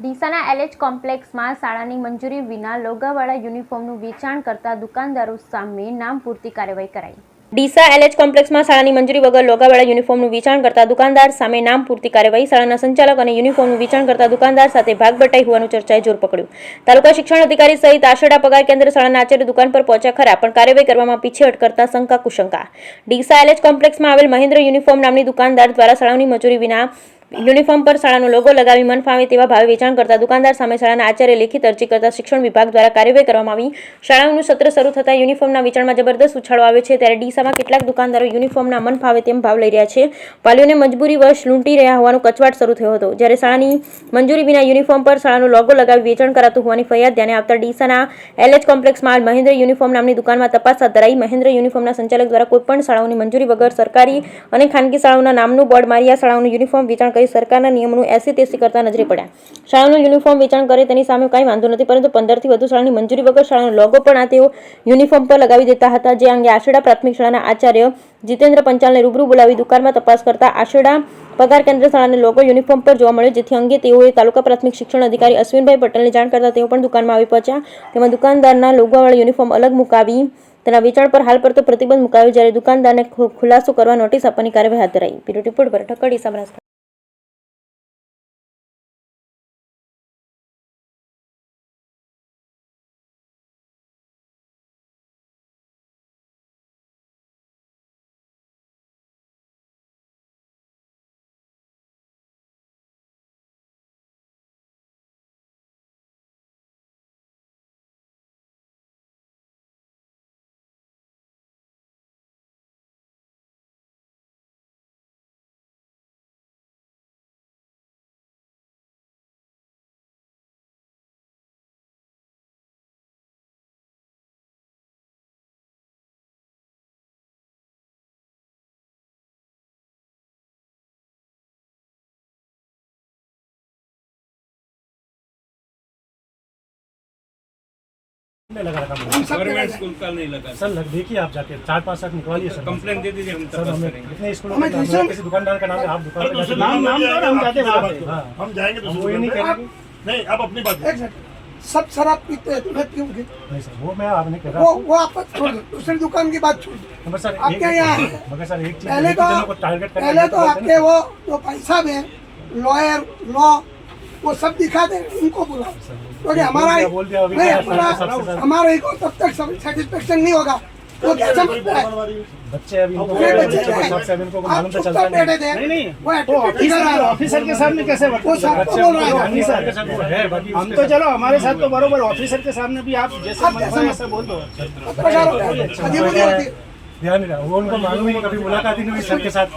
ડીસાના LH કોમ્પ્લેક્સમાં શાળાની મંજૂરી વિના લોગાવાળા યુનિફોર્મનું વેચાણ કરતા દુકાનદારો સામે નામપૂરતી કાર્યવાહી કરાઈ। ડીસા એલએચ કોમ્પ્લેક્સમાં શાળાની મંજૂરી વગર લોગાવાળા યુનિફોર્મનું વેચાણ કરતા દુકાનદાર સામે નામપૂરતી કાર્યવાહી। શાળાના સંચાલક અને યુનિફોર્મનું વેચાણ કરતા દુકાનદાર સાથે ભાગ બટાઈ હોવાનું ચર્ચાએ જોર પકડ્યું। તાલુકા શિક્ષણ અધિકારી સહિત આશેડા પગાર કેન્દ્ર શાળાના આચાર્ય દુકાન પર પહોંચ્યા ખરા, પણ કાર્યવાહી કરવામાં પીછેહટ કરતા શંકા કુશંકા। ડીસા એલએચ કોમ્પ્લેક્સમાં આવેલ મહેન્દ્ર યુનિફોર્મ નામની દુકાનદાર દ્વારા શાળાની મંજૂરી વિના યુનિફોર્મ પર શાળાનો લોગો લગાવી મન ફાવે તેવા ભાવે વેચાણ કરતા દુકાનદાર સામે શાળાના આચાર્ય લેખિત અરજી કરતા શિક્ષણ વિભાગ દ્વારા કાર્યવાહી કરવામાં આવી। શાળાનું સત્ર શરૂ થતાં યુનિફોર્મના વેચાણમાં જબરદસ્ત ઉછાળો આવ્યો છે, ત્યારે ડીસામાં કેટલાક દુકાનદારો યુનિફોર્મના મન ફાવે તેમ ભાવ લઈ રહ્યા છે। વાલીઓને મજબૂરી વશ લૂંટી રહ્યા હોવાનો કચવાટ શરૂ થયો હતો, જ્યારે શાળાની મંજૂરી વિના યુનિફોર્મ પર શાળાનો લોગો લગાવી વેચાણ કરાતું હોવાની ફરિયાદ ધ્યાને આવતા ડીસાના એલએચ કોમ્પ્લેક્સમાં મહેન્દ્ર યુનિફોર્મ નામની દુકાનમાં તપાસ હાથ ધરાઈ। મહેન્દ્ર યુનિફોર્મના સંચાલક દ્વારા કોઈપણ શાળાઓની મંજૂરી વગર સરકારી અને ખાનગી શાળાઓના નામનું બોર્ડ મારી આ શાળાઓનું યુનિફોર્મ વેચાણ કરી સરકારના નિયમોનું એસી-તેસી કરતા નજરે પડ્યા। શાળાનું યુનિફોર્મ વેચાણ કરે તેની સામે કંઈ વાંધો નથી, પરંતુ 15થી વધુ શાળાની મંજૂરી વગર શાળાનો લોગો પણ આ તેઓ યુનિફોર્મ પર લગાવી દેતા હતા, જે અંગે આશેડા પ્રાથમિક શાળાના આચાર્ય જીતેન્દ્ર પંચાલને રૂબરૂ બોલાવી દુકાનમાં તપાસ કરતા આશેડા પગાર કેન્દ્ર શાળાનો લોગો યુનિફોર્મ પર જોવા મળ્યો, જેથી અંગે તેઓએ તાલુકા પ્રાથમિક શિક્ષણ અધિકારી અશ્વિનભાઈ પટેલને જાણ કરતા તેઓ પણ દુકાનમાં આવી પહોંચ્યા। તેમાં દુકાનદારના લોગોવાળા યુનિફોર્મ અલગ મુકાવી તેના વેચાણ પર હાલ પડતો પ્રતિબંધ મુકાયો, જ્યારે દુકાનદારને ખુલાસો કરવા નોટિસ આપવાની કાર્યવાહી હાથ ધરાઈ। બ્યુરો રિપોર્ટ પર ઠક્કડી સાબરાસર। लगा रखा गवर्नमेंट स्कूल का नहीं लगा सर। देखिए आप जाके 4-5 साल निकलवाइए सर, कंप्लेंट दे दीजिए। हम सर हमें कितने स्कूलों में किसी दुकानदार का नाम है, आप दुकान पे जाके नाम हम जाते हैं, हम जाएंगे तो वो ये नहीं करेंगे। नहीं आप अपनी बात सब शराब पीते हैं, तुम्हें पियोगे? नहीं सर, वो मैं आप नहीं कह रहा। वो आप छोड़ दो, दूसरी दुकान की बात छोड़ दो। मगर सर आपके यहाँ मगर सर एक चीज पहले तो आपके वो जो भाई साहब है लॉयर लॉ वो सब दिखा दे, उनको बुलाओ, क्योंकि हमारा एक तब तक सेटिस्फेक्शन नहीं होगा। वो क्या समझता है बच्चे अभी इनको मालूम तो चलता नहीं। वो ऑफिसर के सामने कैसे वो सब बोल रहा है। हम तो चलो हमारे साथ तो बरोबर, ऑफिसर के सामने भी आप जैसे ऐसा बोल दो। ध्यान नहीं रहा, वो उनको मालूम ही नहीं, कभी मुलाकात ही नहीं हुई सर के साथ।